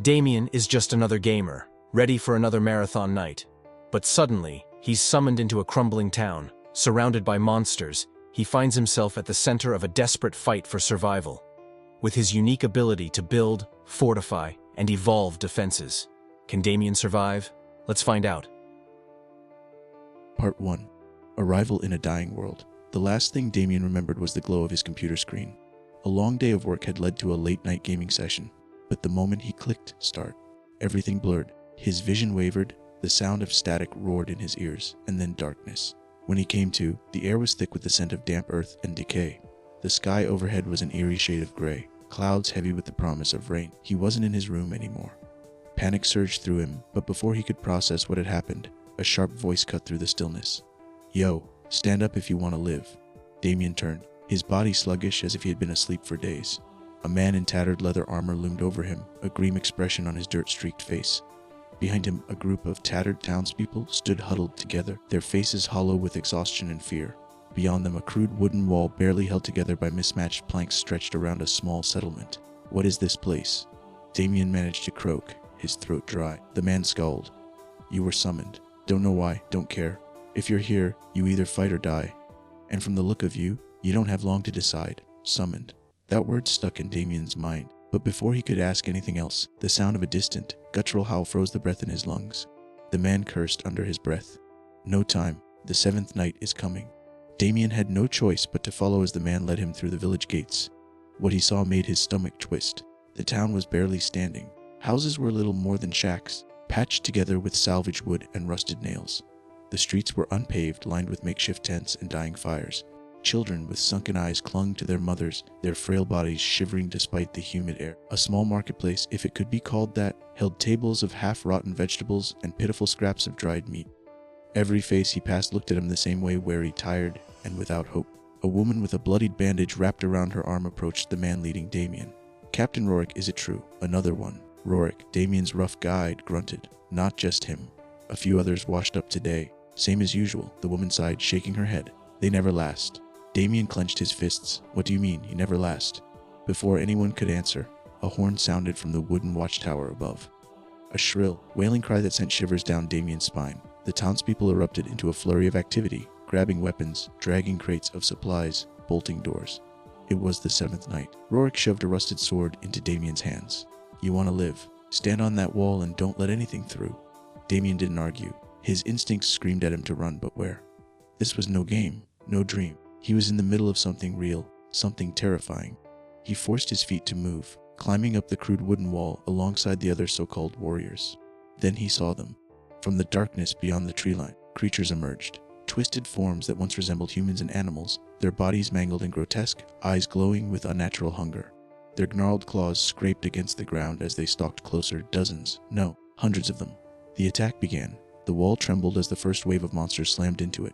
Damian is just another gamer, ready for another marathon night. But suddenly, he's summoned into a crumbling town. Surrounded by monsters, he finds himself at the center of a desperate fight for survival. With his unique ability to build, fortify, and evolve defenses, can Damian survive? Let's find out. Part 1. Arrival in a dying world. The last thing Damian remembered was the glow of his computer screen. A long day of work had led to a late-night gaming session, but the moment he clicked start, everything blurred. His vision wavered, the sound of static roared in his ears, and then darkness. When he came to, the air was thick with the scent of damp earth and decay. The sky overhead was an eerie shade of gray, clouds heavy with the promise of rain. He wasn't in his room anymore. Panic surged through him, but before he could process what had happened, a sharp voice cut through the stillness. "Yo, stand up if you want to live." Damian turned, his body sluggish as if he had been asleep for days. A man in tattered leather armor loomed over him, a grim expression on his dirt-streaked face. Behind him, a group of tattered townspeople stood huddled together, their faces hollow with exhaustion and fear. Beyond them, a crude wooden wall barely held together by mismatched planks stretched around a small settlement. "What is this place?" Damian managed to croak, his throat dry. The man scowled. "You were summoned. Don't know why, don't care. If you're here, you either fight or die. And from the look of you, you don't have long to decide. Summoned." That word stuck in Damian's mind, but before he could ask anything else, the sound of a distant, guttural howl froze the breath in his lungs. The man cursed under his breath. "No time. The seventh night is coming." Damian had no choice but to follow as the man led him through the village gates. What he saw made his stomach twist. The town was barely standing. Houses were little more than shacks, patched together with salvaged wood and rusted nails. The streets were unpaved, lined with makeshift tents and dying fires. Children with sunken eyes clung to their mothers, their frail bodies shivering despite the humid air. A small marketplace, if it could be called that, held tables of half-rotten vegetables and pitiful scraps of dried meat. Every face he passed looked at him the same way, weary, tired, and without hope. A woman with a bloodied bandage wrapped around her arm approached the man leading Damian. "Captain Rorik, is it true? Another one." Rorik, Damian's rough guide, grunted. "Not just him. A few others washed up today. Same as usual," the woman sighed, shaking her head. "They never last." Damian clenched his fists. "What do you mean, you never last?" Before anyone could answer, a horn sounded from the wooden watchtower above. A shrill, wailing cry that sent shivers down Damian's spine. The townspeople erupted into a flurry of activity, grabbing weapons, dragging crates of supplies, bolting doors. It was the seventh night. Rorik shoved a rusted sword into Damian's hands. "You want to live? Stand on that wall and don't let anything through." Damian didn't argue. His instincts screamed at him to run, but where? This was no game, no dream. He was in the middle of something real, something terrifying. He forced his feet to move, climbing up the crude wooden wall alongside the other so-called warriors. Then he saw them. From the darkness beyond the tree line, creatures emerged. Twisted forms that once resembled humans and animals, their bodies mangled and grotesque, eyes glowing with unnatural hunger. Their gnarled claws scraped against the ground as they stalked closer, dozens, no, hundreds of them. The attack began. The wall trembled as the first wave of monsters slammed into it.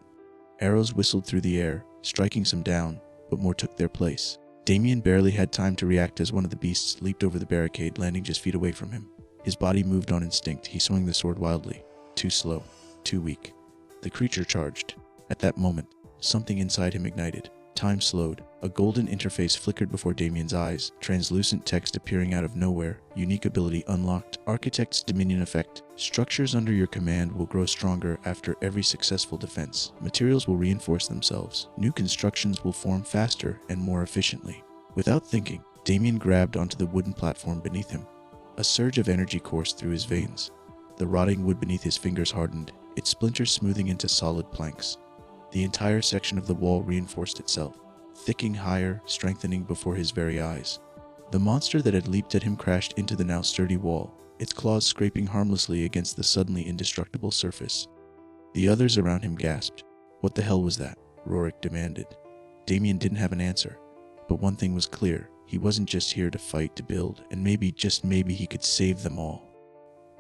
Arrows whistled through the air, striking some down, but more took their place. Damian barely had time to react as one of the beasts leaped over the barricade, landing just feet away from him. His body moved on instinct. He swung the sword wildly. Too slow, too weak. The creature charged. At that moment, something inside him ignited. Time slowed. A golden interface flickered before Damian's eyes, translucent text appearing out of nowhere, unique ability unlocked, Architect's Dominion effect. Structures under your command will grow stronger after every successful defense. Materials will reinforce themselves. New constructions will form faster and more efficiently. Without thinking, Damian grabbed onto the wooden platform beneath him. A surge of energy coursed through his veins. The rotting wood beneath his fingers hardened, its splinters smoothing into solid planks. The entire section of the wall reinforced itself, thickening higher, strengthening before his very eyes. The monster that had leaped at him crashed into the now sturdy wall, its claws scraping harmlessly against the suddenly indestructible surface. The others around him gasped. "What the hell was that?" Rorik demanded. Damian didn't have an answer, but one thing was clear. He wasn't just here to fight, to build, and maybe, just maybe, he could save them all.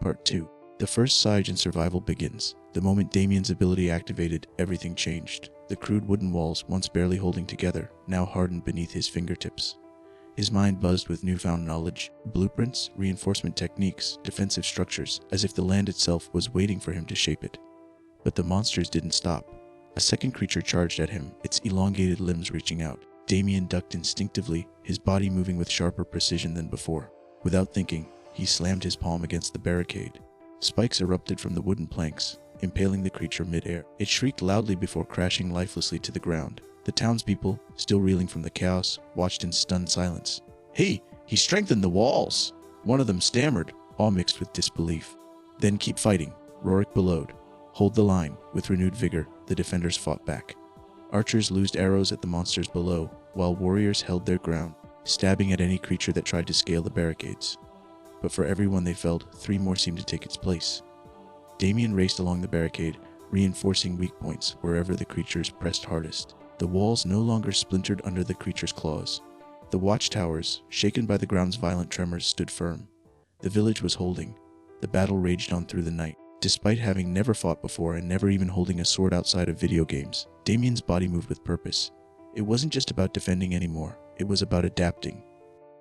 Part 2. The first siege in survival begins. The moment Damian's ability activated, everything changed. The crude wooden walls, once barely holding together, now hardened beneath his fingertips. His mind buzzed with newfound knowledge, blueprints, reinforcement techniques, defensive structures, as if the land itself was waiting for him to shape it. But the monsters didn't stop. A second creature charged at him, its elongated limbs reaching out. Damian ducked instinctively, his body moving with sharper precision than before. Without thinking, He slammed his palm against the barricade. Spikes erupted from the wooden planks, impaling the creature mid-air. It shrieked loudly before crashing lifelessly to the ground. The townspeople, still reeling from the chaos, watched in stunned silence. "Hey, he strengthened the walls!" One of them stammered, awe mixed with disbelief. "Then keep fighting," Rorik bellowed. "Hold the line." With renewed vigor, the defenders fought back. Archers loosed arrows at the monsters below, while warriors held their ground, stabbing at any creature that tried to scale the barricades. But for every one they felled, 3 more seemed to take its place. Damian raced along the barricade, reinforcing weak points wherever the creatures pressed hardest. The walls no longer splintered under the creature's claws. The watchtowers, shaken by the ground's violent tremors, stood firm. The village was holding. The battle raged on through the night. Despite having never fought before and never even holding a sword outside of video games, Damian's body moved with purpose. It wasn't just about defending anymore, it was about adapting.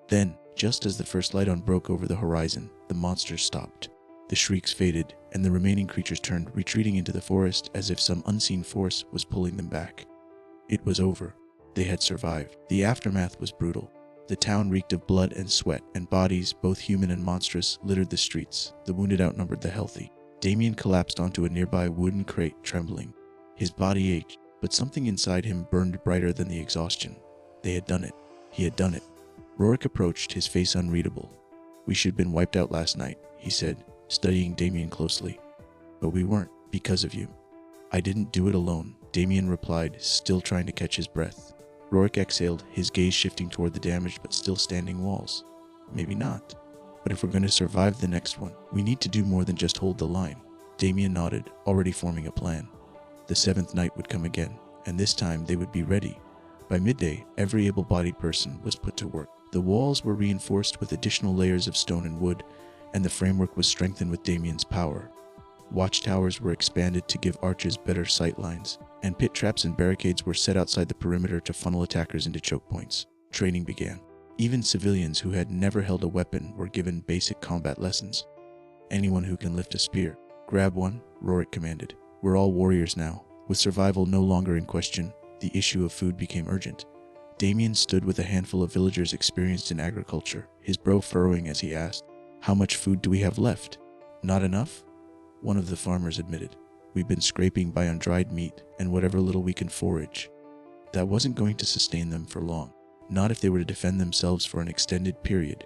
Then, just as the first light broke over the horizon, the monsters stopped. The shrieks faded, and the remaining creatures turned, retreating into the forest as if some unseen force was pulling them back. It was over. They had survived. The aftermath was brutal. The town reeked of blood and sweat, and bodies, both human and monstrous, littered the streets. The wounded outnumbered the healthy. Damian collapsed onto a nearby wooden crate, trembling. His body ached, but something inside him burned brighter than the exhaustion. They had done it. He had done it. Rorik approached, his face unreadable. "We should have been wiped out last night," he said, studying Damian closely. "But we weren't, because of you." "I didn't do it alone," Damian replied, still trying to catch his breath. Rorik exhaled, his gaze shifting toward the damaged but still standing walls. "Maybe not. But if we're going to survive the next one, we need to do more than just hold the line." Damian nodded, already forming a plan. The 7th night would come again, and this time they would be ready. By midday, every able-bodied person was put to work. The walls were reinforced with additional layers of stone and wood, and the framework was strengthened with Damian's power. Watchtowers were expanded to give archers better sight lines, and pit traps and barricades were set outside the perimeter to funnel attackers into choke points. Training began. Even civilians who had never held a weapon were given basic combat lessons. "Anyone who can lift a spear, grab one," Rorik commanded. "We're all warriors now." With survival no longer in question, the issue of food became urgent. Damian stood with a handful of villagers experienced in agriculture, his brow furrowing as he asked, "How much food do we have left?" "Not enough," one of the farmers admitted. "We've been scraping by on dried meat and whatever little we can forage." That wasn't going to sustain them for long, not if they were to defend themselves for an extended period.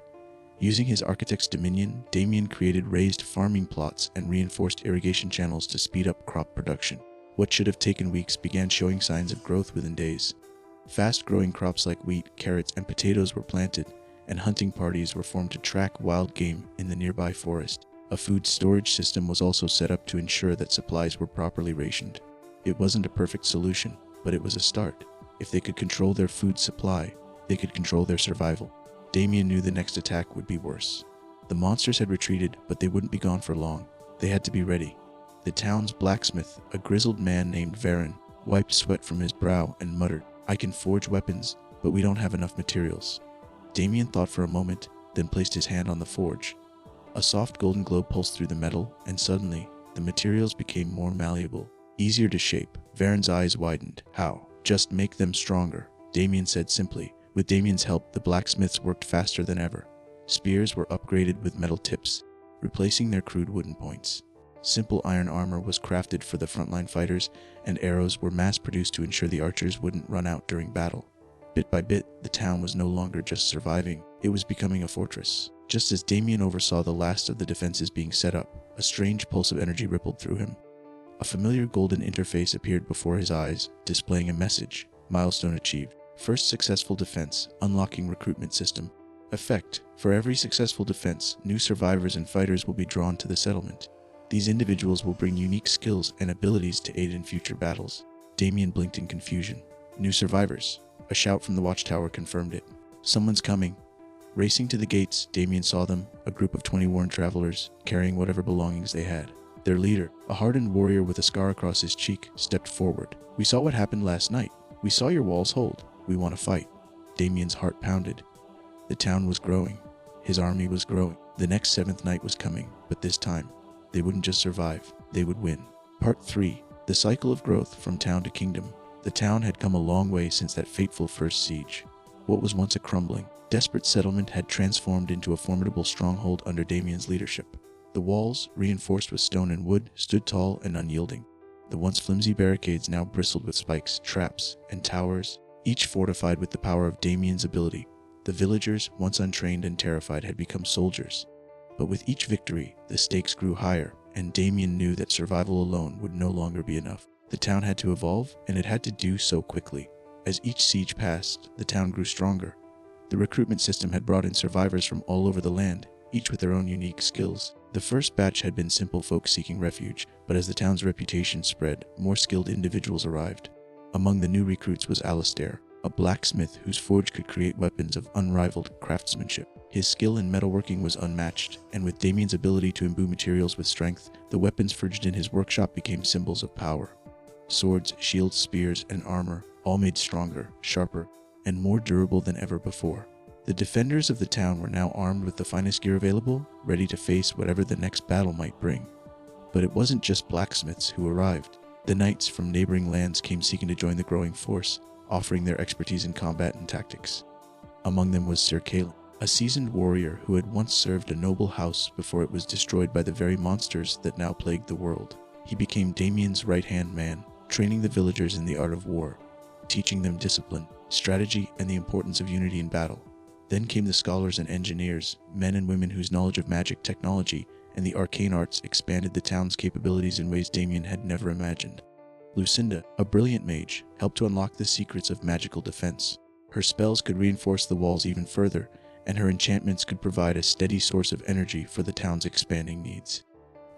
Using his architect's dominion, Damian created raised farming plots and reinforced irrigation channels to speed up crop production. What should have taken weeks began showing signs of growth within days. Fast-growing crops like wheat, carrots, and potatoes were planted, and hunting parties were formed to track wild game in the nearby forest. A food storage system was also set up to ensure that supplies were properly rationed. It wasn't a perfect solution, but it was a start. If they could control their food supply, they could control their survival. Damian knew the next attack would be worse. The monsters had retreated, but they wouldn't be gone for long. They had to be ready. The town's blacksmith, a grizzled man named Varen, wiped sweat from his brow and muttered, "I can forge weapons, but we don't have enough materials." Damian thought for a moment, then placed his hand on the forge. A soft golden glow pulsed through the metal, and suddenly, the materials became more malleable, easier to shape. Varen's eyes widened. "How?" "Just make them stronger," Damian said simply. With Damian's help, the blacksmiths worked faster than ever. Spears were upgraded with metal tips, replacing their crude wooden points. Simple iron armor was crafted for the frontline fighters, and arrows were mass-produced to ensure the archers wouldn't run out during battle. Bit by bit, the town was no longer just surviving, it was becoming a fortress. Just as Damian oversaw the last of the defenses being set up, a strange pulse of energy rippled through him. A familiar golden interface appeared before his eyes, displaying a message. Milestone achieved. First successful defense, unlocking recruitment system. Effect: for every successful defense, new survivors and fighters will be drawn to the settlement. These individuals will bring unique skills and abilities to aid in future battles. Damian blinked in confusion. New survivors. A shout from the watchtower confirmed it. "Someone's coming." Racing to the gates, Damian saw them, a group of 20 worn travelers, carrying whatever belongings they had. Their leader, a hardened warrior with a scar across his cheek, stepped forward. "We saw what happened last night. We saw your walls hold. We want to fight." Damian's heart pounded. The town was growing. His army was growing. The next 7th night was coming, but this time, they wouldn't just survive, they would win. Part 3. The cycle of growth from town to kingdom. The town had come a long way since that fateful first siege. What was once a crumbling, desperate settlement had transformed into a formidable stronghold under Damian's leadership. The walls, reinforced with stone and wood, stood tall and unyielding. The once flimsy barricades now bristled with spikes, traps, and towers, each fortified with the power of Damian's ability. The villagers, once untrained and terrified, had become soldiers. But with each victory, the stakes grew higher, and Damian knew that survival alone would no longer be enough. The town had to evolve, and it had to do so quickly. As each siege passed, the town grew stronger. The recruitment system had brought in survivors from all over the land, each with their own unique skills. The first batch had been simple folk seeking refuge, but as the town's reputation spread, more skilled individuals arrived. Among the new recruits was Alistair, a blacksmith whose forge could create weapons of unrivaled craftsmanship. His skill in metalworking was unmatched, and with Damian's ability to imbue materials with strength, the weapons forged in his workshop became symbols of power. Swords, shields, spears, and armor, all made stronger, sharper, and more durable than ever before. The defenders of the town were now armed with the finest gear available, ready to face whatever the next battle might bring. But it wasn't just blacksmiths who arrived. The knights from neighboring lands came seeking to join the growing force, offering their expertise in combat and tactics. Among them was Sir Kalen, a seasoned warrior who had once served a noble house before it was destroyed by the very monsters that now plagued the world. He became Damian's right-hand man, training the villagers in the art of war, teaching them discipline, strategy, and the importance of unity in battle. Then came the scholars and engineers, men and women whose knowledge of magic technology and the arcane arts expanded the town's capabilities in ways Damian had never imagined. Lucinda, a brilliant mage, helped to unlock the secrets of magical defense. Her spells could reinforce the walls even further, and her enchantments could provide a steady source of energy for the town's expanding needs.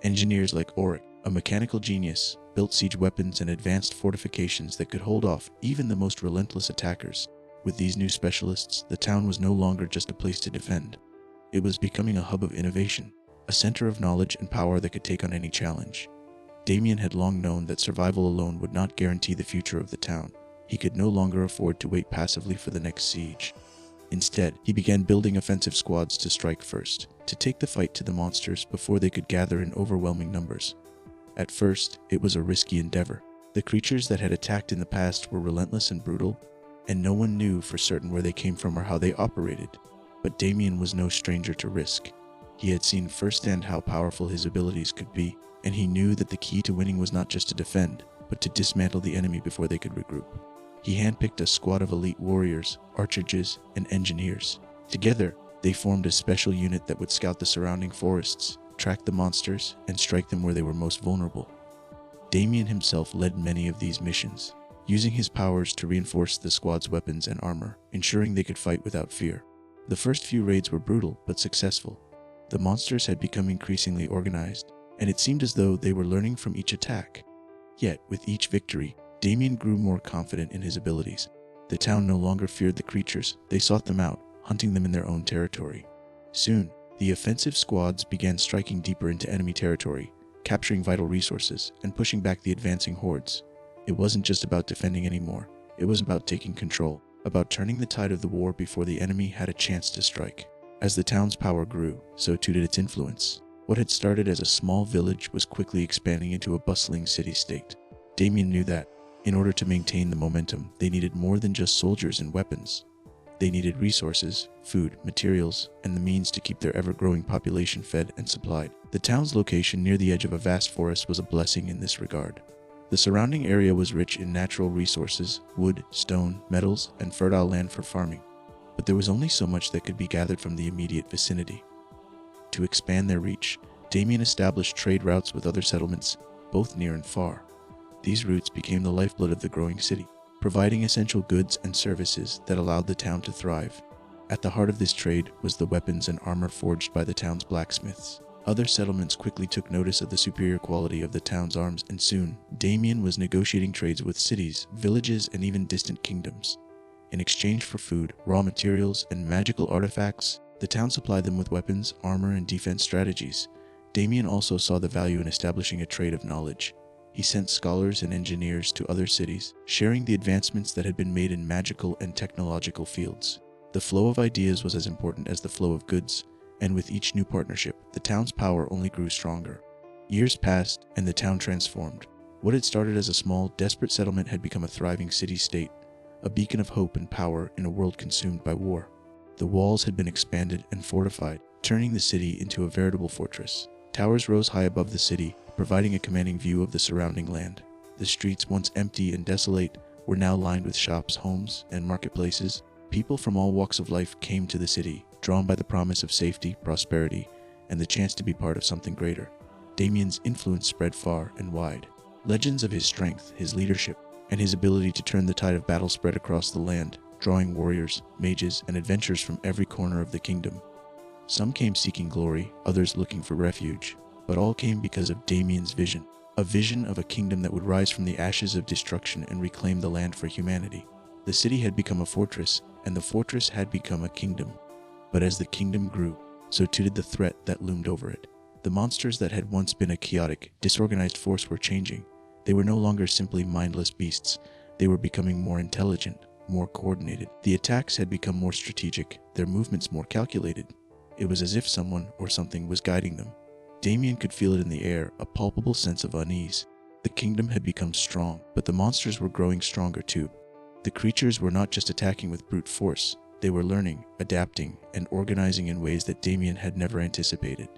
Engineers like Auric, a mechanical genius, built siege weapons and advanced fortifications that could hold off even the most relentless attackers. With these new specialists, the town was no longer just a place to defend. It was becoming a hub of innovation, a center of knowledge and power that could take on any challenge. Damian had long known that survival alone would not guarantee the future of the town. He could no longer afford to wait passively for the next siege. Instead, he began building offensive squads to strike first, to take the fight to the monsters before they could gather in overwhelming numbers. At first, it was a risky endeavor. The creatures that had attacked in the past were relentless and brutal, and no one knew for certain where they came from or how they operated. But Damian was no stranger to risk. He had seen firsthand how powerful his abilities could be, and he knew that the key to winning was not just to defend, but to dismantle the enemy before they could regroup. He handpicked a squad of elite warriors, archers, and engineers. Together, they formed a special unit that would scout the surrounding forests, track the monsters, and strike them where they were most vulnerable. Damian himself led many of these missions, using his powers to reinforce the squad's weapons and armor, ensuring they could fight without fear. The first few raids were brutal but successful. The monsters had become increasingly organized, and it seemed as though they were learning from each attack. Yet, with each victory, Damian grew more confident in his abilities. The town no longer feared the creatures, they sought them out, hunting them in their own territory. Soon, the offensive squads began striking deeper into enemy territory, capturing vital resources, and pushing back the advancing hordes. It wasn't just about defending anymore, it was about taking control, about turning the tide of the war before the enemy had a chance to strike. As the town's power grew, so too did its influence. What had started as a small village was quickly expanding into a bustling city-state. Damian knew that, in order to maintain the momentum, they needed more than just soldiers and weapons. They needed resources, food, materials, and the means to keep their ever-growing population fed and supplied. The town's location near the edge of a vast forest was a blessing in this regard. The surrounding area was rich in natural resources, wood, stone, metals, and fertile land for farming. But there was only so much that could be gathered from the immediate vicinity. To expand their reach, Damian established trade routes with other settlements, both near and far. These routes became the lifeblood of the growing city, providing essential goods and services that allowed the town to thrive. At the heart of this trade was the weapons and armor forged by the town's blacksmiths. Other settlements quickly took notice of the superior quality of the town's arms, and soon, Damian was negotiating trades with cities, villages, and even distant kingdoms. In exchange for food, raw materials, and magical artifacts, the town supplied them with weapons, armor, and defense strategies. Damian also saw the value in establishing a trade of knowledge. He sent scholars and engineers to other cities, sharing the advancements that had been made in magical and technological fields. The flow of ideas was as important as the flow of goods, and with each new partnership, the town's power only grew stronger. Years passed, and the town transformed. What had started as a small, desperate settlement had become a thriving city-state, a beacon of hope and power in a world consumed by war. The walls had been expanded and fortified, turning the city into a veritable fortress. Towers rose high above the city, providing a commanding view of the surrounding land. The streets, once empty and desolate, were now lined with shops, homes, and marketplaces. People from all walks of life came to the city, drawn by the promise of safety, prosperity, and the chance to be part of something greater. Damian's influence spread far and wide. Legends of his strength, his leadership, and his ability to turn the tide of battle spread across the land, drawing warriors, mages, and adventurers from every corner of the kingdom. Some came seeking glory, others looking for refuge, but all came because of Damian's vision, a vision of a kingdom that would rise from the ashes of destruction and reclaim the land for humanity. The city had become a fortress, and the fortress had become a kingdom. But as the kingdom grew, so too did the threat that loomed over it. The monsters that had once been a chaotic, disorganized force were changing. They were no longer simply mindless beasts. They were becoming more intelligent, more coordinated. The attacks had become more strategic, their movements more calculated. It was as if someone or something was guiding them. Damian could feel it in the air, a palpable sense of unease. The kingdom had become strong, but the monsters were growing stronger too. The creatures were not just attacking with brute force. They were learning, adapting, and organizing in ways that Damian had never anticipated.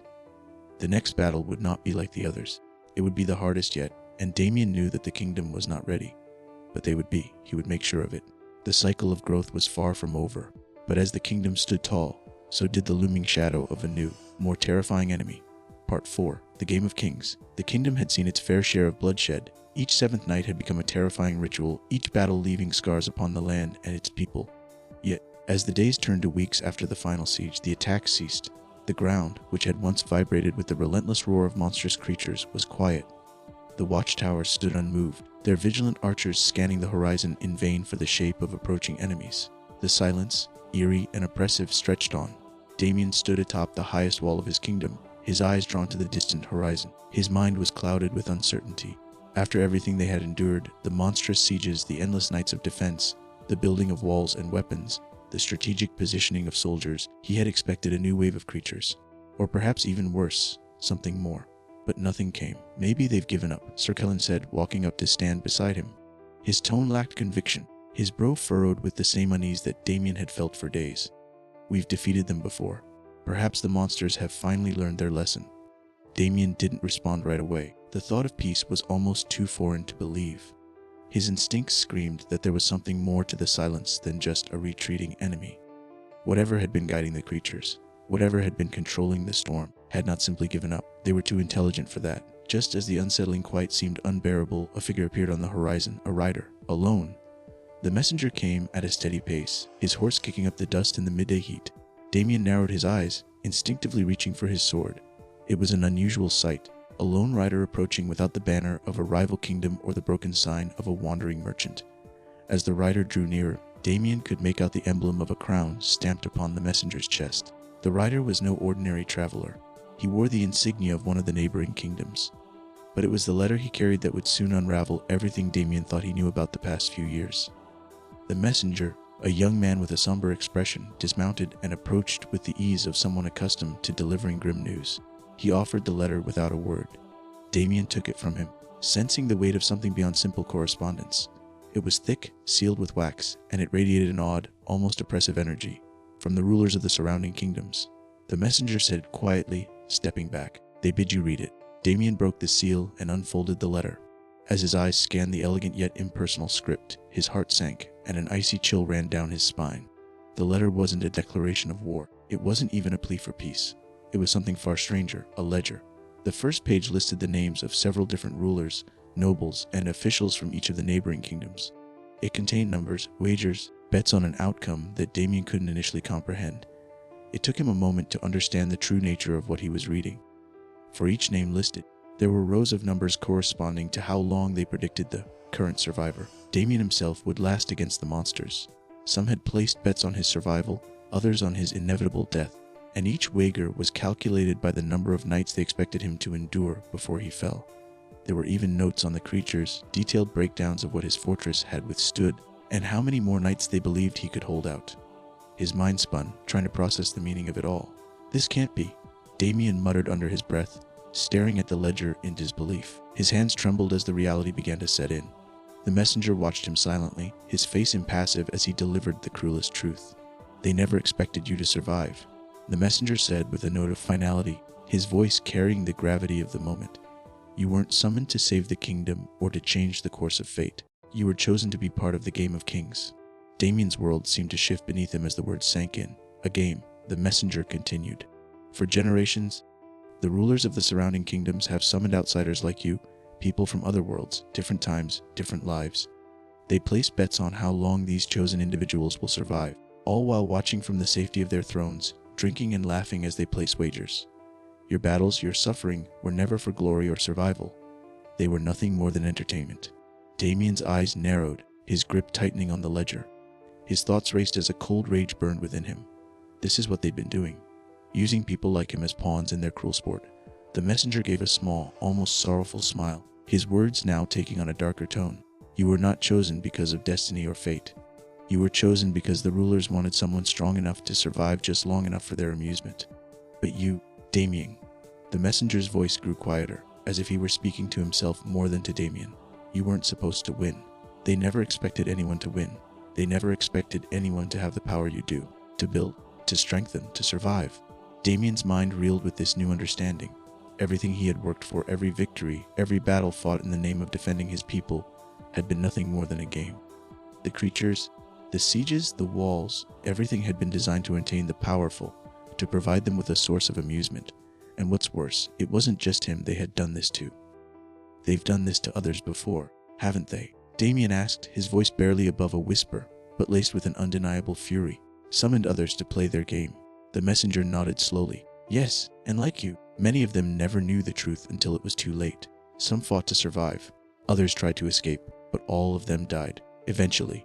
The next battle would not be like the others. It would be the hardest yet, and Damian knew that the kingdom was not ready. But they would be. He would make sure of it. The cycle of growth was far from over. But as the kingdom stood tall, so did the looming shadow of a new, more terrifying enemy. Part 4. The Game of Kings. The kingdom had seen its fair share of bloodshed. Each seventh night had become a terrifying ritual, each battle leaving scars upon the land and its people. Yet, as the days turned to weeks after the final siege, the attacks ceased. The ground, which had once vibrated with the relentless roar of monstrous creatures, was quiet. The watchtowers stood unmoved, their vigilant archers scanning the horizon in vain for the shape of approaching enemies. The silence, eerie and oppressive, stretched on. Damian stood atop the highest wall of his kingdom, his eyes drawn to the distant horizon. His mind was clouded with uncertainty. After everything they had endured, the monstrous sieges, the endless nights of defense, the building of walls and weapons, the strategic positioning of soldiers, he had expected a new wave of creatures. Or perhaps even worse, something more. But nothing came. Maybe they've given up, Sir Kellen said, walking up to stand beside him. His tone lacked conviction, his brow furrowed with the same unease that Damian had felt for days. We've defeated them before. Perhaps the monsters have finally learned their lesson. Damian didn't respond right away. The thought of peace was almost too foreign to believe. His instincts screamed that there was something more to the silence than just a retreating enemy. Whatever had been guiding the creatures, whatever had been controlling the storm, had not simply given up. They were too intelligent for that. Just as the unsettling quiet seemed unbearable, a figure appeared on the horizon, a rider, alone. The messenger came at a steady pace, his horse kicking up the dust in the midday heat. Damian narrowed his eyes, instinctively reaching for his sword. It was an unusual sight, a lone rider approaching without the banner of a rival kingdom or the broken sign of a wandering merchant. As the rider drew nearer, Damian could make out the emblem of a crown stamped upon the messenger's chest. The rider was no ordinary traveler. He wore the insignia of one of the neighboring kingdoms. But it was the letter he carried that would soon unravel everything Damian thought he knew about the past few years. The messenger, a young man with a somber expression, dismounted and approached with the ease of someone accustomed to delivering grim news. He offered the letter without a word. Damian took it from him, sensing the weight of something beyond simple correspondence. It was thick, sealed with wax, and it radiated an odd, almost oppressive energy from the rulers of the surrounding kingdoms. The messenger said quietly, stepping back, "They bid you read it." Damian broke the seal and unfolded the letter. As his eyes scanned the elegant yet impersonal script, his heart sank, and an icy chill ran down his spine. The letter wasn't a declaration of war. It wasn't even a plea for peace. It was something far stranger, a ledger. The first page listed the names of several different rulers, nobles, and officials from each of the neighboring kingdoms. It contained numbers, wagers, bets on an outcome that Damian couldn't initially comprehend. It took him a moment to understand the true nature of what he was reading. For each name listed, there were rows of numbers corresponding to how long they predicted the current survivor, Damian himself, would last against the monsters. Some had placed bets on his survival, others on his inevitable death, and each wager was calculated by the number of nights they expected him to endure before he fell. There were even notes on the creatures, detailed breakdowns of what his fortress had withstood, and how many more nights they believed he could hold out. His mind spun, trying to process the meaning of it all. This can't be, Damian muttered under his breath, staring at the ledger in disbelief. His hands trembled as the reality began to set in. The messenger watched him silently, his face impassive as he delivered the cruelest truth. They never expected you to survive. The messenger said with a note of finality, his voice carrying the gravity of the moment. You weren't summoned to save the kingdom or to change the course of fate. You were chosen to be part of the game of kings. Damian's world seemed to shift beneath him as the words sank in. A game, the messenger continued. For generations, the rulers of the surrounding kingdoms have summoned outsiders like you, people from other worlds, different times, different lives. They place bets on how long these chosen individuals will survive, all while watching from the safety of their thrones, drinking and laughing as they place wagers. Your battles, your suffering, were never for glory or survival. They were nothing more than entertainment. Damian's eyes narrowed, his grip tightening on the ledger. His thoughts raced as a cold rage burned within him. This is what they'd been doing, using people like him as pawns in their cruel sport. The messenger gave a small, almost sorrowful smile, his words now taking on a darker tone. You were not chosen because of destiny or fate. You were chosen because the rulers wanted someone strong enough to survive just long enough for their amusement. But you, Damian. The messenger's voice grew quieter, as if he were speaking to himself more than to Damian. You weren't supposed to win. They never expected anyone to win. They never expected anyone to have the power you do, to build, to strengthen, to survive. Damian's mind reeled with this new understanding. Everything he had worked for, every victory, every battle fought in the name of defending his people, had been nothing more than a game. The creatures, the sieges, the walls, everything had been designed to entertain the powerful, to provide them with a source of amusement. And what's worse, it wasn't just him they had done this to. They've done this to others before, haven't they? Damian asked, his voice barely above a whisper, but laced with an undeniable fury. Summoned others to play their game. The messenger nodded slowly. Yes, and like you, many of them never knew the truth until it was too late. Some fought to survive. Others tried to escape, but all of them died. Eventually.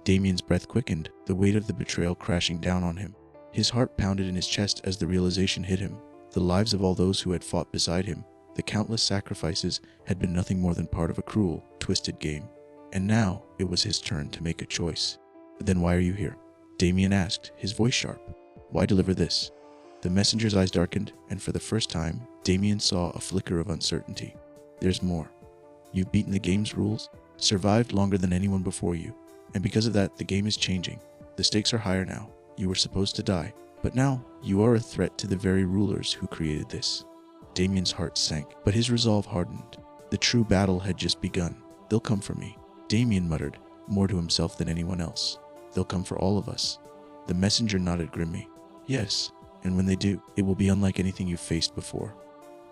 Damian's breath quickened, the weight of the betrayal crashing down on him. His heart pounded in his chest as the realization hit him. The lives of all those who had fought beside him, the countless sacrifices, had been nothing more than part of a cruel, twisted game. And now it was his turn to make a choice. Then why are you here? Damian asked, his voice sharp. Why deliver this? The messenger's eyes darkened, and for the first time, Damian saw a flicker of uncertainty. There's more. You've beaten the game's rules, survived longer than anyone before you, and because of that, the game is changing. The stakes are higher now. You were supposed to die, but now you are a threat to the very rulers who created this. Damian's heart sank, but his resolve hardened. The true battle had just begun. They'll come for me, Damian muttered, more to himself than anyone else. They'll come for all of us. The messenger nodded grimly. Yes, and when they do, it will be unlike anything you've faced before.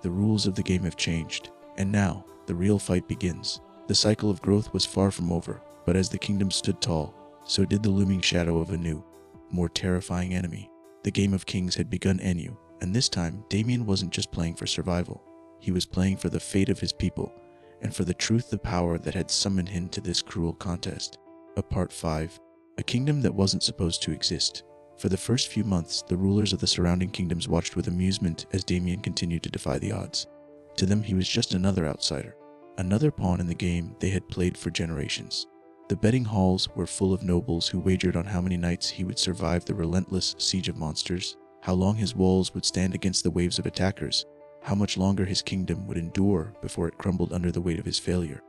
The rules of the game have changed, and now the real fight begins. The cycle of growth was far from over, but as the kingdom stood tall, so did the looming shadow of a new, more terrifying enemy. The game of kings had begun anew, and this time Damian wasn't just playing for survival. He was playing for the fate of his people, and for the truth of power that had summoned him to this cruel contest. Part 5. A kingdom that wasn't supposed to exist. For the first few months, the rulers of the surrounding kingdoms watched with amusement as Damian continued to defy the odds. To them, he was just another outsider, another pawn in the game they had played for generations. The betting halls were full of nobles who wagered on how many nights he would survive the relentless siege of monsters, how long his walls would stand against the waves of attackers, how much longer his kingdom would endure before it crumbled under the weight of his failure.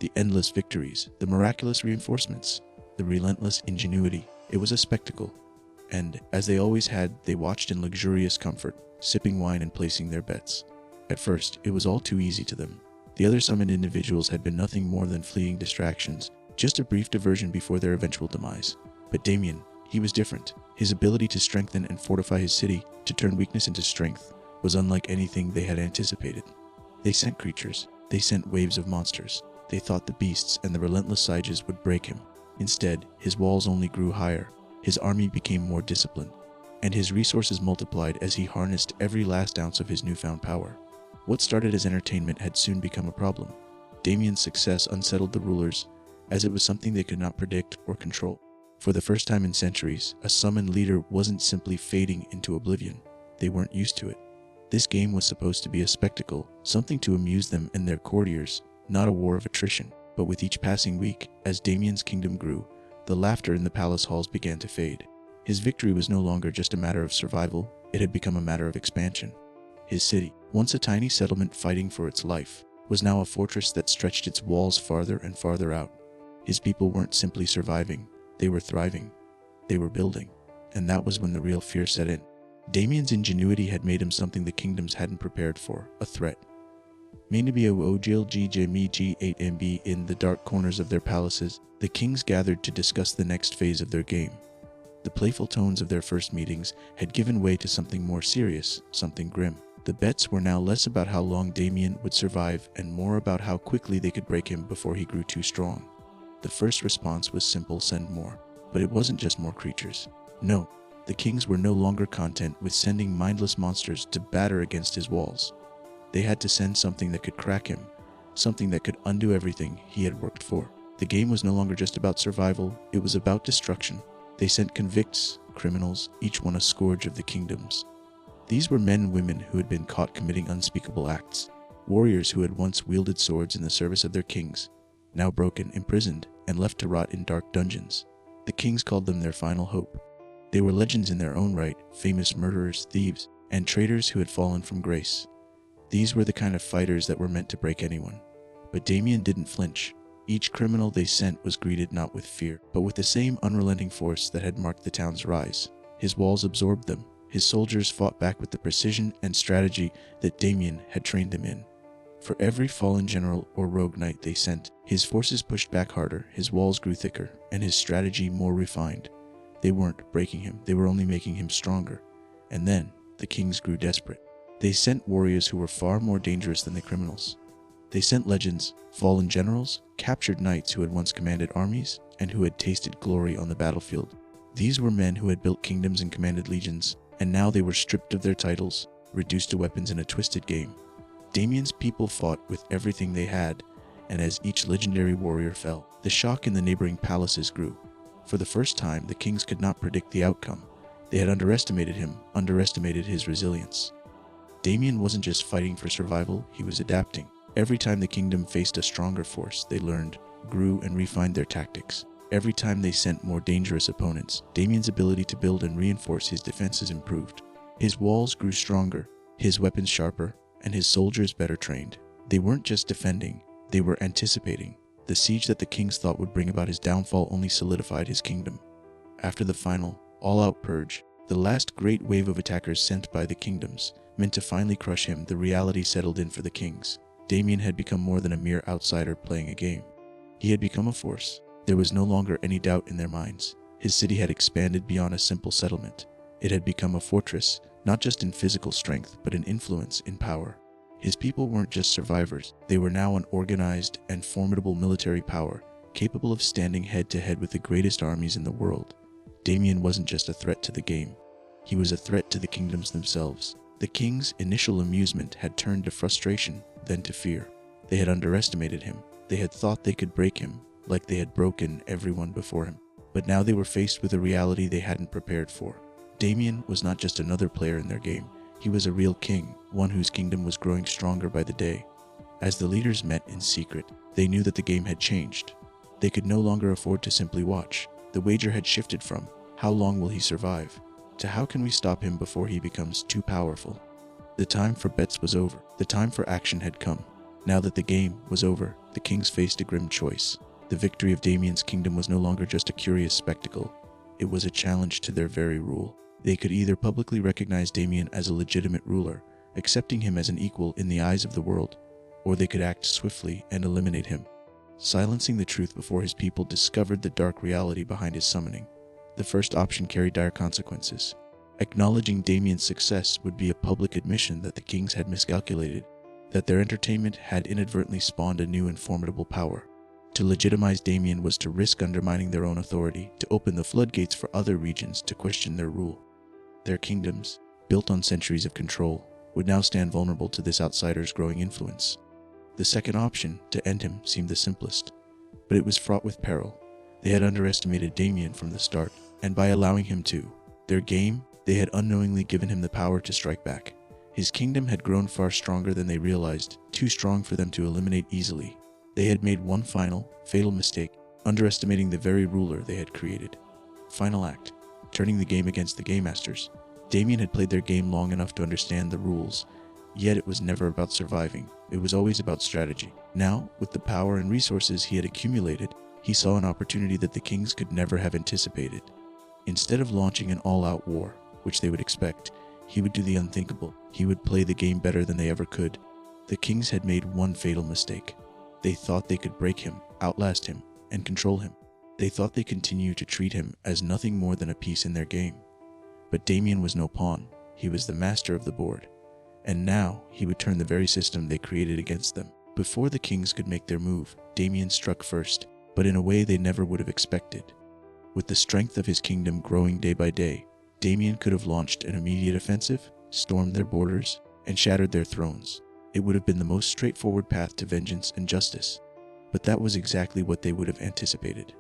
The endless victories, the miraculous reinforcements, the relentless ingenuity. It was a spectacle. And, as they always had, they watched in luxurious comfort, sipping wine and placing their bets. At first, it was all too easy to them. The other summoned individuals had been nothing more than fleeting distractions, just a brief diversion before their eventual demise. But Damian, he was different. His ability to strengthen and fortify his city, to turn weakness into strength, was unlike anything they had anticipated. They sent creatures. They sent waves of monsters. They thought the beasts and the relentless sieges would break him. Instead, his walls only grew higher. His army became more disciplined, and his resources multiplied as he harnessed every last ounce of his newfound power. What started as entertainment had soon become a problem. Damian's success unsettled the rulers, as it was something they could not predict or control. For the first time in centuries, a summoned leader wasn't simply fading into oblivion. They weren't used to it. This game was supposed to be a spectacle, something to amuse them and their courtiers, not a war of attrition. But with each passing week, as Damian's kingdom grew, the laughter in the palace halls began to fade. His victory was no longer just a matter of survival, it had become a matter of expansion. His city, once a tiny settlement fighting for its life, was now a fortress that stretched its walls farther and farther out. His people weren't simply surviving, they were thriving. They were building. and that was when the real fear set in. Damian's ingenuity had made him something the kingdoms hadn't prepared for, a threat. In the dark corners of their palaces, the kings gathered to discuss the next phase of their game. The playful tones of their first meetings had given way to something more serious, something grim. The bets were now less about how long Damian would survive and more about how quickly they could break him before he grew too strong. The first response was simple: send more. But it wasn't just more creatures. No, the kings were no longer content with sending mindless monsters to batter against his walls. They had to send something that could crack him, something that could undo everything he had worked for. The game was no longer just about survival, it was about destruction. They sent convicts, criminals, each one a scourge of the kingdoms. These were men and women who had been caught committing unspeakable acts, warriors who had once wielded swords in the service of their kings, now broken, imprisoned, and left to rot in dark dungeons. The kings called them their final hope. They were legends in their own right, famous murderers, thieves, and traitors who had fallen from grace. These were the kind of fighters that were meant to break anyone. But Damian didn't flinch. Each criminal they sent was greeted not with fear, but with the same unrelenting force that had marked the town's rise. His walls absorbed them. His soldiers fought back with the precision and strategy that Damian had trained them in. For every fallen general or rogue knight they sent, his forces pushed back harder, his walls grew thicker, and his strategy more refined. They weren't breaking him, they were only making him stronger. And then, the kings grew desperate. They sent warriors who were far more dangerous than the criminals. They sent legends, fallen generals, captured knights who had once commanded armies, and who had tasted glory on the battlefield. These were men who had built kingdoms and commanded legions, and now they were stripped of their titles, reduced to weapons in a twisted game. Damian's people fought with everything they had, and as each legendary warrior fell, the shock in the neighboring palaces grew. For the first time, the kings could not predict the outcome. They had underestimated him, underestimated his resilience. Damian wasn't just fighting for survival, he was adapting. Every time the kingdom faced a stronger force, they learned, grew, and refined their tactics. Every time they sent more dangerous opponents, Damian's ability to build and reinforce his defenses improved. His walls grew stronger, his weapons sharper, and his soldiers better trained. They weren't just defending, they were anticipating. The siege that the kings thought would bring about his downfall only solidified his kingdom. After the final, all-out purge, the last great wave of attackers sent by the kingdoms, meant to finally crush him, the reality settled in for the kings. Damian had become more than a mere outsider playing a game. He had become a force. There was no longer any doubt in their minds. His city had expanded beyond a simple settlement. It had become a fortress, not just in physical strength, but in influence, in power. His people weren't just survivors. They were now an organized and formidable military power, capable of standing head-to-head with the greatest armies in the world. Damian wasn't just a threat to the game. He was a threat to the kingdoms themselves. The king's initial amusement had turned to frustration, then to fear. They had underestimated him. They had thought they could break him, like they had broken everyone before him. But now they were faced with a reality they hadn't prepared for. Damian was not just another player in their game. He was a real king, one whose kingdom was growing stronger by the day. As the leaders met in secret, they knew that the game had changed. They could no longer afford to simply watch. The wager had shifted from, how long will he survive, to how can we stop him before he becomes too powerful. The time for bets was over. The time for action had come. Now that the game was over, the kings faced a grim choice. The victory of Damian's kingdom was no longer just a curious spectacle. It was a challenge to their very rule. They could either publicly recognize Damian as a legitimate ruler, accepting him as an equal in the eyes of the world, or they could act swiftly and eliminate him, silencing the truth before his people discovered the dark reality behind his summoning. The first option carried dire consequences. Acknowledging Damian's success would be a public admission that the kings had miscalculated, that their entertainment had inadvertently spawned a new and formidable power. To legitimize Damian was to risk undermining their own authority, to open the floodgates for other regions to question their rule. Their kingdoms, built on centuries of control, would now stand vulnerable to this outsider's growing influence. The second option, to end him, seemed the simplest, but it was fraught with peril. They had underestimated Damian from the start, and by allowing him to their game, they had unknowingly given him the power to strike back. His kingdom had grown far stronger than they realized, too strong for them to eliminate easily. They had made one final, fatal mistake, underestimating the very ruler they had created. Final act, turning the game against the Gamemasters. Damian had played their game long enough to understand the rules, yet it was never about surviving. It was always about strategy. Now, with the power and resources he had accumulated, he saw an opportunity that the kings could never have anticipated. Instead of launching an all-out war, which they would expect, he would do the unthinkable. He would play the game better than they ever could. The kings had made one fatal mistake. They thought they could break him, outlast him, and control him. They thought they continued to treat him as nothing more than a piece in their game. But Damian was no pawn. He was the master of the board. And now he would turn the very system they created against them. Before the kings could make their move, Damian struck first, but in a way they never would have expected. With the strength of his kingdom growing day by day, Damian could have launched an immediate offensive, stormed their borders, and shattered their thrones. It would have been the most straightforward path to vengeance and justice. But that was exactly what they would have anticipated.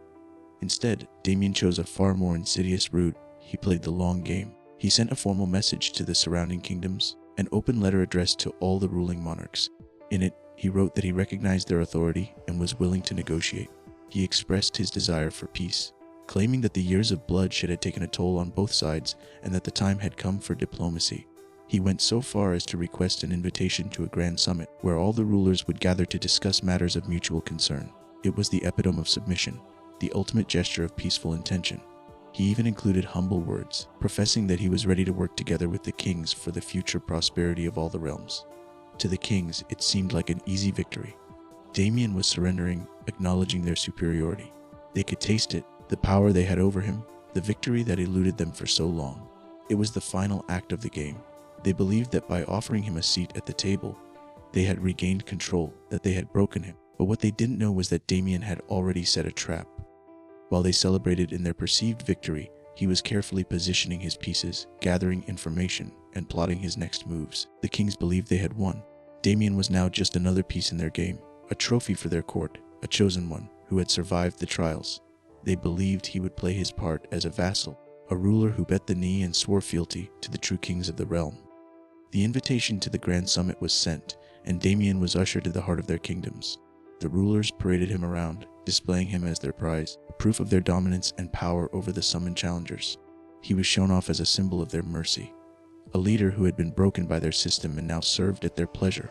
Instead, Damian chose a far more insidious route. He played the long game. He sent a formal message to the surrounding kingdoms, an open letter addressed to all the ruling monarchs. In it, he wrote that he recognized their authority and was willing to negotiate. He expressed his desire for peace, claiming that the years of bloodshed had taken a toll on both sides and that the time had come for diplomacy. He went so far as to request an invitation to a grand summit where all the rulers would gather to discuss matters of mutual concern. It was the epitome of submission, the ultimate gesture of peaceful intention. He even included humble words, professing that he was ready to work together with the kings for the future prosperity of all the realms. To the kings, it seemed like an easy victory. Damian was surrendering, acknowledging their superiority. They could taste it, the power they had over him, the victory that eluded them for so long. It was the final act of the game. They believed that by offering him a seat at the table, they had regained control, that they had broken him. But what they didn't know was that Damian had already set a trap. While they celebrated in their perceived victory, he was carefully positioning his pieces, gathering information, and plotting his next moves. The kings believed they had won. Damian was now just another piece in their game, a trophy for their court, a chosen one who had survived the trials. They believed he would play his part as a vassal, a ruler who bent the knee and swore fealty to the true kings of the realm. The invitation to the Grand Summit was sent, and Damian was ushered to the heart of their kingdoms. The rulers paraded him around, displaying him as their prize, proof of their dominance and power over the summoned challengers. He was shown off as a symbol of their mercy, a leader who had been broken by their system and now served at their pleasure.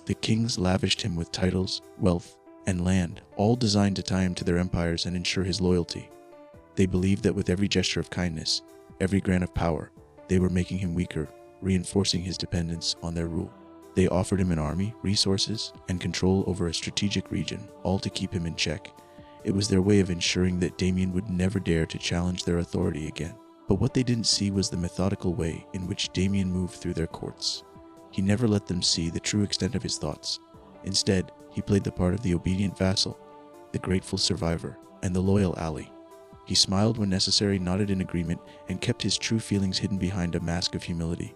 The kings lavished him with titles, wealth, and land, all designed to tie him to their empires and ensure his loyalty. They believed that with every gesture of kindness, every grant of power, they were making him weaker, reinforcing his dependence on their rule. They offered him an army, resources, and control over a strategic region, all to keep him in check. It was their way of ensuring that Damian would never dare to challenge their authority again. But what they didn't see was the methodical way in which Damian moved through their courts. He never let them see the true extent of his thoughts. Instead, he played the part of the obedient vassal, the grateful survivor, and the loyal ally. He smiled when necessary, nodded in agreement, and kept his true feelings hidden behind a mask of humility.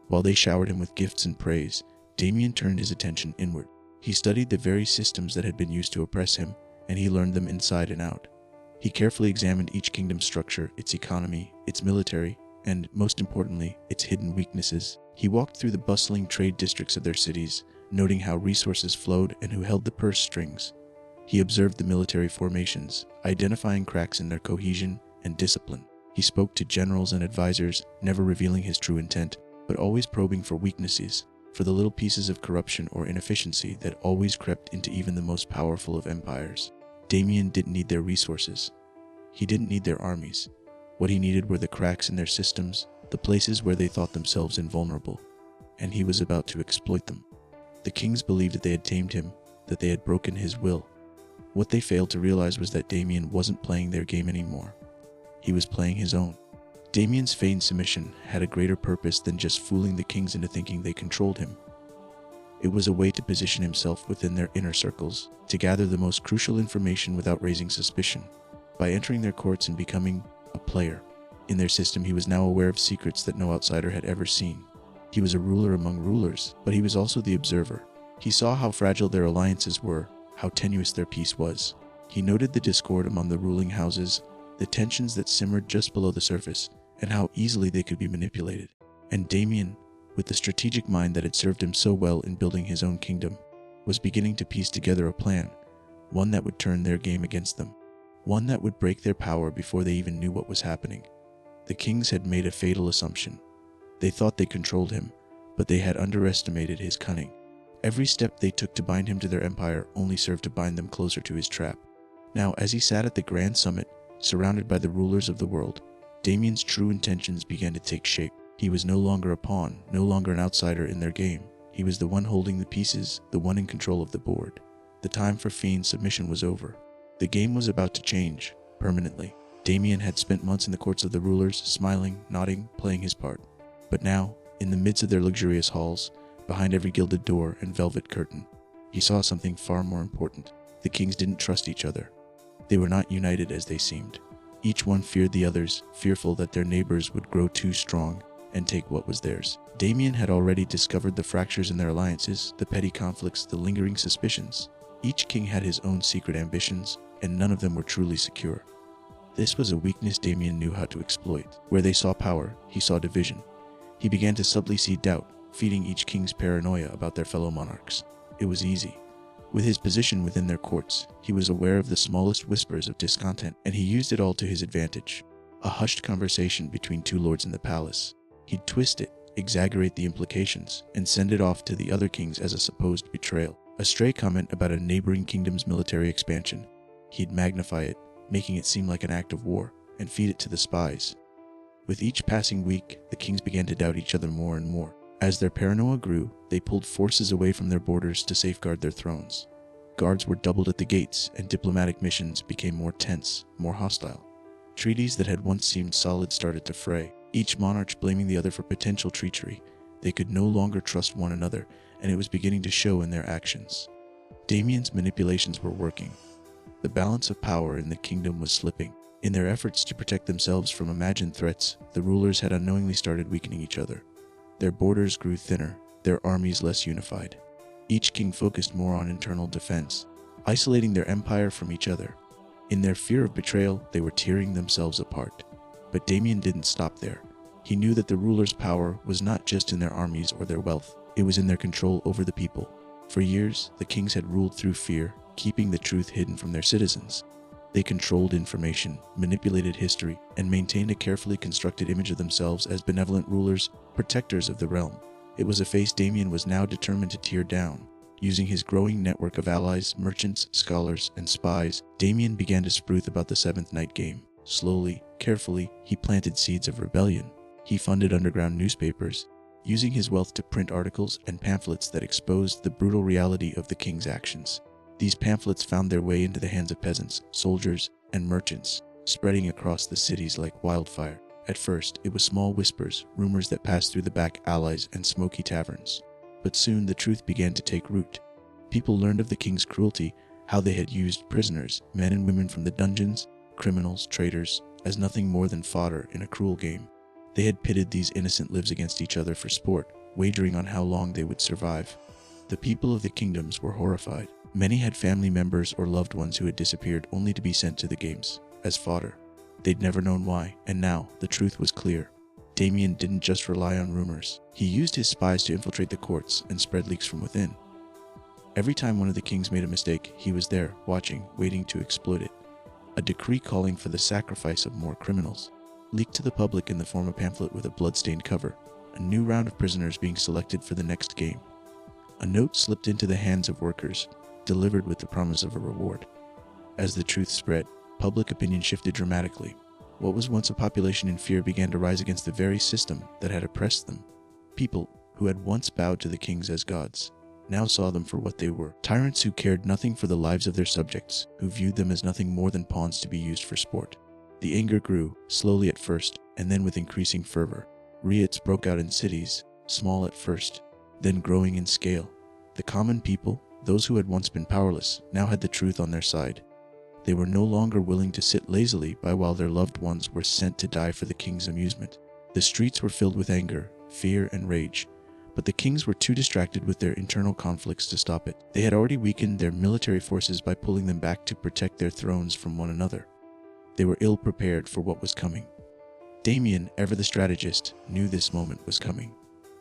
While they showered him with gifts and praise, Damian turned his attention inward. He studied the very systems that had been used to oppress him, and he learned them inside and out. He carefully examined each kingdom's structure, its economy, its military, and, most importantly, its hidden weaknesses. He walked through the bustling trade districts of their cities, noting how resources flowed and who held the purse strings. He observed the military formations, identifying cracks in their cohesion and discipline. He spoke to generals and advisors, never revealing his true intent, but always probing for weaknesses, for the little pieces of corruption or inefficiency that always crept into even the most powerful of empires. Damian didn't need their resources. He didn't need their armies. What he needed were the cracks in their systems, the places where they thought themselves invulnerable, and he was about to exploit them. The kings believed that they had tamed him, that they had broken his will. What they failed to realize was that Damian wasn't playing their game anymore. He was playing his own. Damian's feigned submission had a greater purpose than just fooling the kings into thinking they controlled him. It was a way to position himself within their inner circles, to gather the most crucial information without raising suspicion. By entering their courts and becoming a player in their system, he was now aware of secrets that no outsider had ever seen. He was a ruler among rulers, but he was also the observer. He saw how fragile their alliances were, how tenuous their peace was. He noted the discord among the ruling houses, the tensions that simmered just below the surface, and how easily they could be manipulated. And Damian, with the strategic mind that had served him so well in building his own kingdom, was beginning to piece together a plan, one that would turn their game against them, one that would break their power before they even knew what was happening. The kings had made a fatal assumption. They thought they controlled him, but they had underestimated his cunning. Every step they took to bind him to their empire only served to bind them closer to his trap. Now, as he sat at the Grand Summit, surrounded by the rulers of the world, Damian's true intentions began to take shape. He was no longer a pawn, no longer an outsider in their game. He was the one holding the pieces, the one in control of the board. The time for Fiend's submission was over. The game was about to change, permanently. Damian had spent months in the courts of the rulers, smiling, nodding, playing his part. But now, in the midst of their luxurious halls, behind every gilded door and velvet curtain, he saw something far more important. The kings didn't trust each other. They were not united as they seemed. Each one feared the others, fearful that their neighbors would grow too strong and take what was theirs. Damian had already discovered the fractures in their alliances, the petty conflicts, the lingering suspicions. Each king had his own secret ambitions, and none of them were truly secure. This was a weakness Damian knew how to exploit. Where they saw power, he saw division. He began to subtly see doubt, feeding each king's paranoia about their fellow monarchs. It was easy. With his position within their courts, he was aware of the smallest whispers of discontent, and he used it all to his advantage. A hushed conversation between two lords in the palace. He'd twist it, exaggerate the implications, and send it off to the other kings as a supposed betrayal. A stray comment about a neighboring kingdom's military expansion. He'd magnify it, making it seem like an act of war, and feed it to the spies. With each passing week, the kings began to doubt each other more and more. As their paranoia grew, they pulled forces away from their borders to safeguard their thrones. Guards were doubled at the gates, and diplomatic missions became more tense, more hostile. Treaties that had once seemed solid started to fray, each monarch blaming the other for potential treachery. They could no longer trust one another, and it was beginning to show in their actions. Damian's manipulations were working. The balance of power in the kingdom was slipping. In their efforts to protect themselves from imagined threats, the rulers had unknowingly started weakening each other. Their borders grew thinner, their armies less unified. Each king focused more on internal defense, isolating their empire from each other. In their fear of betrayal, they were tearing themselves apart. But Damian didn't stop there. He knew that the rulers' power was not just in their armies or their wealth, it was in their control over the people. For years, the kings had ruled through fear, keeping the truth hidden from their citizens. They controlled information, manipulated history, and maintained a carefully constructed image of themselves as benevolent rulers, protectors of the realm. It was a face Damian was now determined to tear down. Using his growing network of allies, merchants, scholars, and spies, Damian began to spruce about the Seventh Night game. Slowly, carefully, he planted seeds of rebellion. He funded underground newspapers, using his wealth to print articles and pamphlets that exposed the brutal reality of the king's actions. These pamphlets found their way into the hands of peasants, soldiers, and merchants, spreading across the cities like wildfire. At first, it was small whispers, rumors that passed through the back alleys and smoky taverns. But soon the truth began to take root. People learned of the king's cruelty, how they had used prisoners, men and women from the dungeons, criminals, traitors, as nothing more than fodder in a cruel game. They had pitted these innocent lives against each other for sport, wagering on how long they would survive. The people of the kingdoms were horrified. Many had family members or loved ones who had disappeared only to be sent to the games, as fodder. They'd never known why, and now the truth was clear. Damian didn't just rely on rumors. He used his spies to infiltrate the courts and spread leaks from within. Every time one of the kings made a mistake, he was there, watching, waiting to exploit it. A decree calling for the sacrifice of more criminals, leaked to the public in the form of a pamphlet with a blood-stained cover. A new round of prisoners being selected for the next game. A note slipped into the hands of workers, delivered with the promise of a reward. As the truth spread, public opinion shifted dramatically. What was once a population in fear began to rise against the very system that had oppressed them. People who had once bowed to the kings as gods now saw them for what they were. Tyrants who cared nothing for the lives of their subjects, who viewed them as nothing more than pawns to be used for sport. The anger grew, slowly at first, and then with increasing fervor. Riots broke out in cities, small at first, then growing in scale. The common people, those who had once been powerless, now had the truth on their side. They were no longer willing to sit lazily by while their loved ones were sent to die for the king's amusement. The streets were filled with anger, fear, and rage, but the kings were too distracted with their internal conflicts to stop it. They had already weakened their military forces by pulling them back to protect their thrones from one another. They were ill prepared for what was coming. Damian, ever the strategist, knew this moment was coming.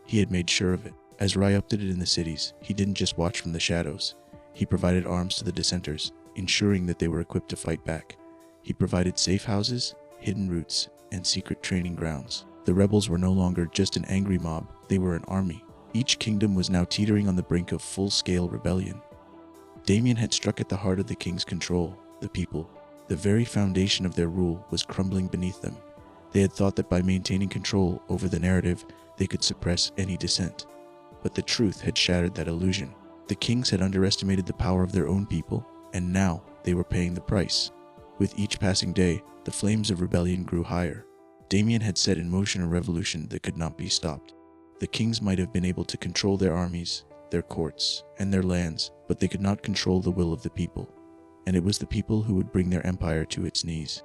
He had made sure of it. As erupted in the cities, he didn't just watch from the shadows. He provided arms to the dissenters, ensuring that they were equipped to fight back. He provided safe houses, hidden routes, and secret training grounds. The rebels were no longer just an angry mob, they were an army. Each kingdom was now teetering on the brink of full-scale rebellion. Damian had struck at the heart of the king's control, the people. The very foundation of their rule was crumbling beneath them. They had thought that by maintaining control over the narrative, they could suppress any dissent. But the truth had shattered that illusion. The kings had underestimated the power of their own people, and now they were paying the price. With each passing day, the flames of rebellion grew higher. Damian had set in motion a revolution that could not be stopped. The kings might have been able to control their armies, their courts, and their lands, but they could not control the will of the people. And it was the people who would bring their empire to its knees.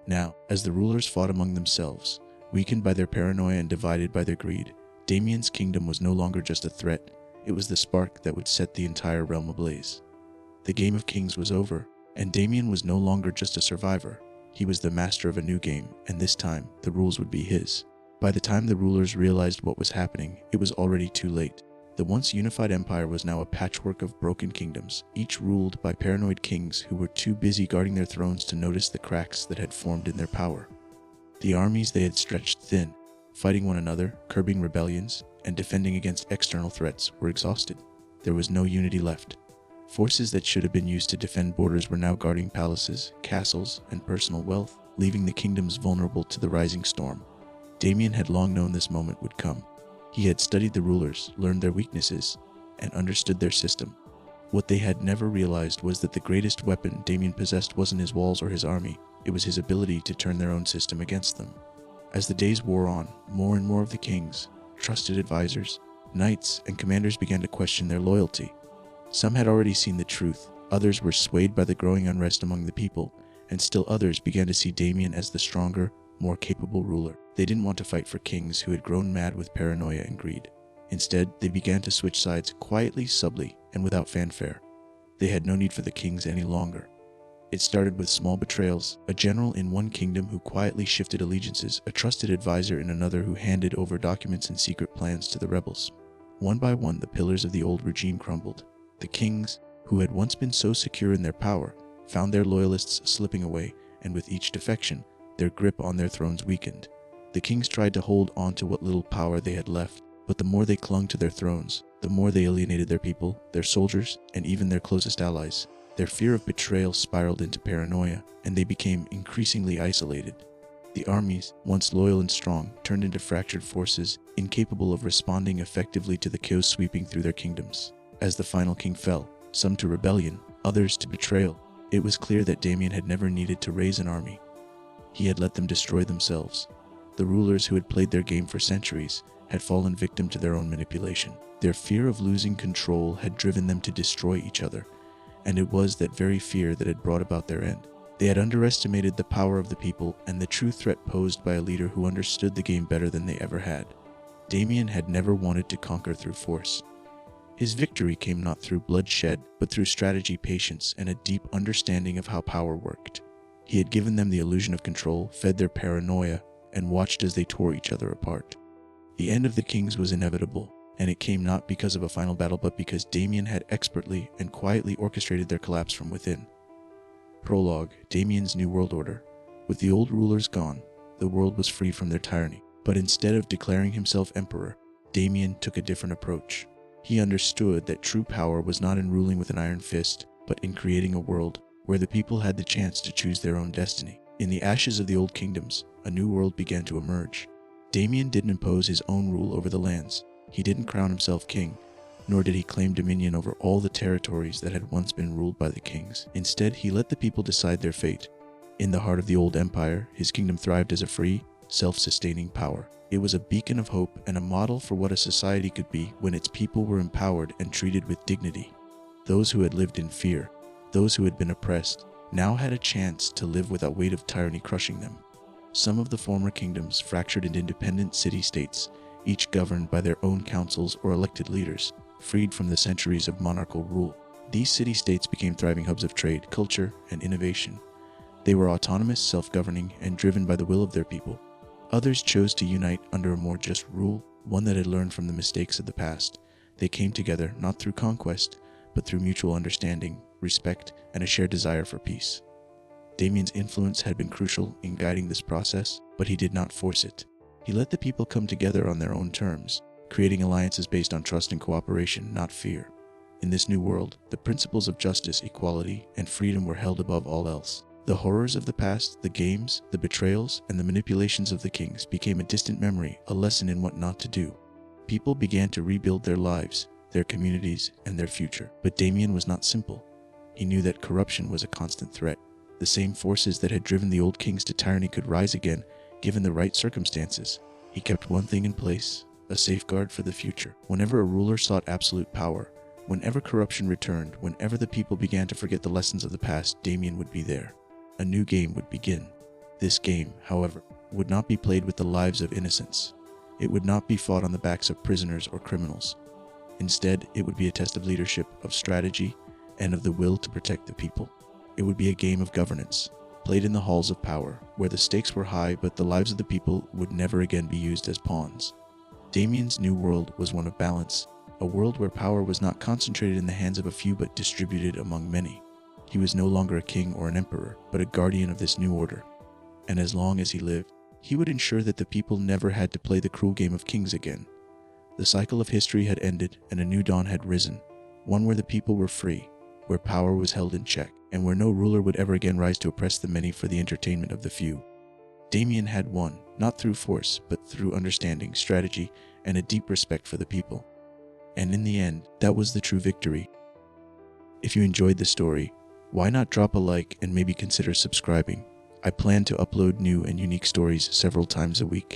Now, as the rulers fought among themselves, weakened by their paranoia and divided by their greed, Damian's kingdom was no longer just a threat, it was the spark that would set the entire realm ablaze. The game of kings was over, and Damian was no longer just a survivor. He was the master of a new game, and this time, the rules would be his. By the time the rulers realized what was happening, it was already too late. The once unified empire was now a patchwork of broken kingdoms, each ruled by paranoid kings who were too busy guarding their thrones to notice the cracks that had formed in their power. The armies they had stretched thin, fighting one another, curbing rebellions, and defending against external threats, were exhausted. There was no unity left. Forces that should have been used to defend borders were now guarding palaces, castles, and personal wealth, leaving the kingdoms vulnerable to the rising storm. Damian had long known this moment would come. He had studied the rulers, learned their weaknesses, and understood their system. What they had never realized was that the greatest weapon Damian possessed wasn't his walls or his army, it was his ability to turn their own system against them. As the days wore on, more and more of the kings, trusted advisors, knights, and commanders began to question their loyalty. Some had already seen the truth, others were swayed by the growing unrest among the people, and still others began to see Damian as the stronger, more capable ruler. They didn't want to fight for kings who had grown mad with paranoia and greed. Instead, they began to switch sides quietly, subtly, and without fanfare. They had no need for the kings any longer. It started with small betrayals, a general in one kingdom who quietly shifted allegiances, a trusted advisor in another who handed over documents and secret plans to the rebels. One by one, the pillars of the old regime crumbled. The kings, who had once been so secure in their power, found their loyalists slipping away, and with each defection, their grip on their thrones weakened. The kings tried to hold on to what little power they had left, but the more they clung to their thrones, the more they alienated their people, their soldiers, and even their closest allies. Their fear of betrayal spiraled into paranoia, and they became increasingly isolated. The armies, once loyal and strong, turned into fractured forces, incapable of responding effectively to the chaos sweeping through their kingdoms. As the final king fell, some to rebellion, others to betrayal, it was clear that Damian had never needed to raise an army. He had let them destroy themselves. The rulers who had played their game for centuries had fallen victim to their own manipulation. Their fear of losing control had driven them to destroy each other, and it was that very fear that had brought about their end. They had underestimated the power of the people and the true threat posed by a leader who understood the game better than they ever had. Damian had never wanted to conquer through force. His victory came not through bloodshed, but through strategy, patience, and a deep understanding of how power worked. He had given them the illusion of control, fed their paranoia, and watched as they tore each other apart. The end of the kings was inevitable, and it came not because of a final battle, but because Damian had expertly and quietly orchestrated their collapse from within. Prologue, Damian's New World Order. With the old rulers gone, the world was free from their tyranny. But instead of declaring himself emperor, Damian took a different approach. He understood that true power was not in ruling with an iron fist, but in creating a world where the people had the chance to choose their own destiny. In the ashes of the old kingdoms, a new world began to emerge. Damian didn't impose his own rule over the lands. He didn't crown himself king, nor did he claim dominion over all the territories that had once been ruled by the kings. Instead, he let the people decide their fate. In the heart of the old empire, his kingdom thrived as a free, self-sustaining power. It was a beacon of hope and a model for what a society could be when its people were empowered and treated with dignity. Those who had lived in fear, those who had been oppressed, now had a chance to live without weight of tyranny crushing them. Some of the former kingdoms fractured into independent city-states, each governed by their own councils or elected leaders, freed from the centuries of monarchical rule. These city-states became thriving hubs of trade, culture, and innovation. They were autonomous, self-governing, and driven by the will of their people. Others chose to unite under a more just rule, one that had learned from the mistakes of the past. They came together not through conquest, but through mutual understanding, respect, and a shared desire for peace. Damian's influence had been crucial in guiding this process, but he did not force it. He let the people come together on their own terms, creating alliances based on trust and cooperation, not fear. In this new world, the principles of justice, equality, and freedom were held above all else. The horrors of the past, the games, the betrayals, and the manipulations of the kings became a distant memory, a lesson in what not to do. People began to rebuild their lives, their communities, and their future. But Damian was not simple. He knew that corruption was a constant threat. The same forces that had driven the old kings to tyranny could rise again, given the right circumstances. He kept one thing in place, a safeguard for the future. Whenever a ruler sought absolute power, whenever corruption returned, whenever the people began to forget the lessons of the past, Damian would be there. A new game would begin. This game, however, would not be played with the lives of innocents. It would not be fought on the backs of prisoners or criminals. Instead, it would be a test of leadership, of strategy, and of the will to protect the people. It would be a game of governance, played in the halls of power, where the stakes were high but the lives of the people would never again be used as pawns. Damian's new world was one of balance, a world where power was not concentrated in the hands of a few but distributed among many. He was no longer a king or an emperor, but a guardian of this new order. And as long as he lived, he would ensure that the people never had to play the cruel game of kings again. The cycle of history had ended and a new dawn had risen, one where the people were free, where power was held in check, and where no ruler would ever again rise to oppress the many for the entertainment of the few. Damian had won, not through force, but through understanding, strategy, and a deep respect for the people. And in the end, that was the true victory. If you enjoyed the story, why not drop a like and maybe consider subscribing? I plan to upload new and unique stories several times a week.